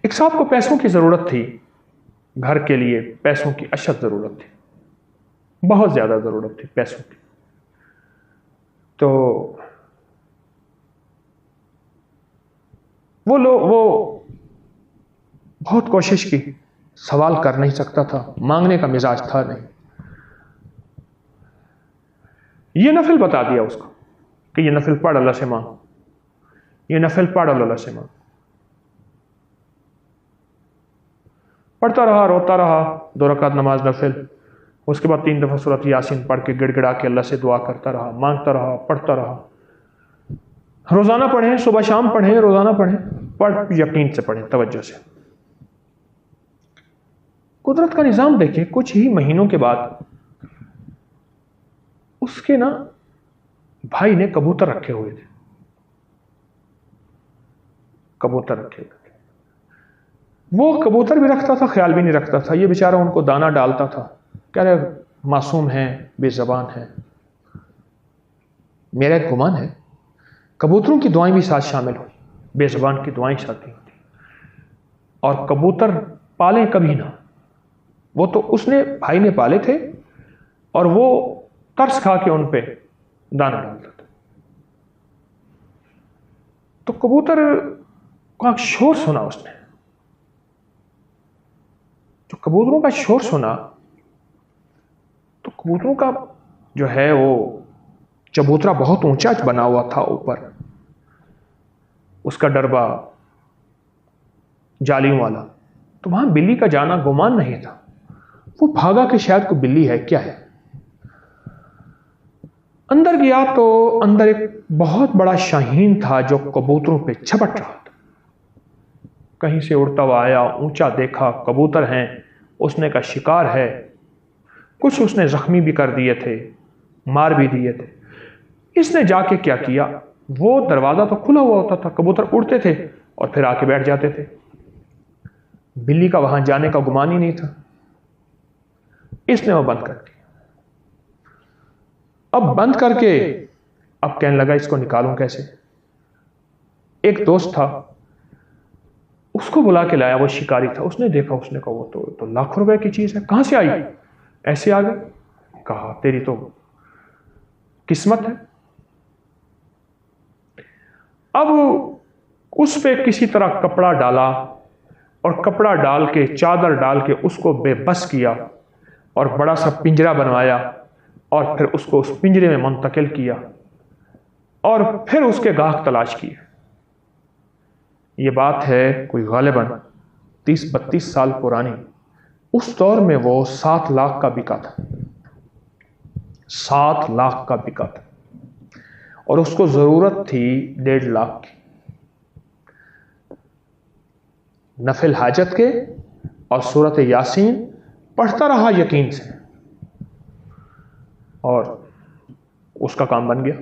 ایک صاحب کو پیسوں کی ضرورت تھی، گھر کے لیے پیسوں کی اشد ضرورت تھی، بہت زیادہ ضرورت تھی پیسوں کی. تو وہ بہت کوشش کی، سوال کر نہیں سکتا تھا، مانگنے کا مزاج تھا نہیں. یہ نفل بتا دیا اس کو کہ یہ نفل پڑھ اللہ سے مانگ، یہ نفل پڑھ اللہ سے مانگ. پڑھتا رہا، روتا رہا، 2 رکعت نماز نفل. اس کے بعد 3 دفعہ سورۃ یاسین پڑھ کے گڑ گڑا کے اللہ سے دعا کرتا رہا، مانگتا رہا، پڑھتا رہا. روزانہ پڑھیں، صبح شام پڑھیں، روزانہ پڑھیں، پڑھ یقین سے پڑھیں، توجہ سے. قدرت کا نظام دیکھیں، کچھ ہی مہینوں کے بعد اس کے بھائی نے کبوتر رکھے ہوئے تھے، کبوتر رکھے ہوئے تھے. وہ کبوتر بھی رکھتا تھا، خیال بھی نہیں رکھتا تھا. یہ بیچارہ ان کو دانہ ڈالتا تھا، کہہ رہے معصوم ہیں، بے زبان ہیں. میرا ایک گمان ہے کبوتروں کی دعائیں بھی ساتھ شامل ہوئی، بے زبان کی دعائیں ساتھ ہوتی. اور کبوتر پالے کبھی نہ، وہ تو اس نے بھائی نے پالے تھے اور وہ ترس کھا کے ان پہ دانہ ڈالتا تھا. تو کبوتر کا شور سنا اس نے، تو کبوتروں کا شور سنا تو کبوتروں کا جو ہے وہ چبوترا بہت اونچا بنا ہوا تھا اوپر، اس کا ڈربا جالیوں والا. تو وہاں بلی کا جانا گمان نہیں تھا. وہ بھاگا کہ شاید کوئی بلی ہے، کیا ہے. اندر گیا تو اندر ایک بہت بڑا شاہین تھا جو کبوتروں پہ چھپٹ رہا تھا. کہیں سے اڑتا ہوا آیا، اونچا دیکھا، کبوتر ہیں، اس نے کا شکار ہے. کچھ اس نے زخمی بھی کر دیے تھے، مار بھی دیے تھے. اس نے جا کے کیا کیا، وہ دروازہ تو کھلا ہوا ہوتا تھا، کبوتر اڑتے تھے اور پھر آ کے بیٹھ جاتے تھے. بلی کا وہاں جانے کا گمان ہی نہیں تھا. اس نے وہ بند کر دیا. اب بند کر کے اب کہنے لگا اس کو نکالوں کیسے. ایک دوست تھا، اس کو بلا کے لایا، وہ شکاری تھا. اس نے دیکھا، اس نے کہا وہ تو لاکھوں روپے کی چیز ہے، کہاں سے آئی؟ ایسے آ گئے. کہا تیری تو قسمت ہے. اب اس پہ کسی طرح کپڑا ڈالا اور کپڑا ڈال کے، چادر ڈال کے اس کو بے بس کیا اور بڑا سا پنجرا بنوایا اور پھر اس کو اس پنجرے میں منتقل کیا اور پھر اس کے گاہک تلاش کیے. یہ بات ہے کوئی غالباً 30-32 سال پرانی. اس دور میں وہ 7 لاکھ کا بکا تھا، 7 لاکھ کا بکا تھا اور اس کو ضرورت تھی 1.5 لاکھ کی. نفل حاجت کے اور سورۃ یاسین پڑھتا رہا یقین سے اور اس کا کام بن گیا.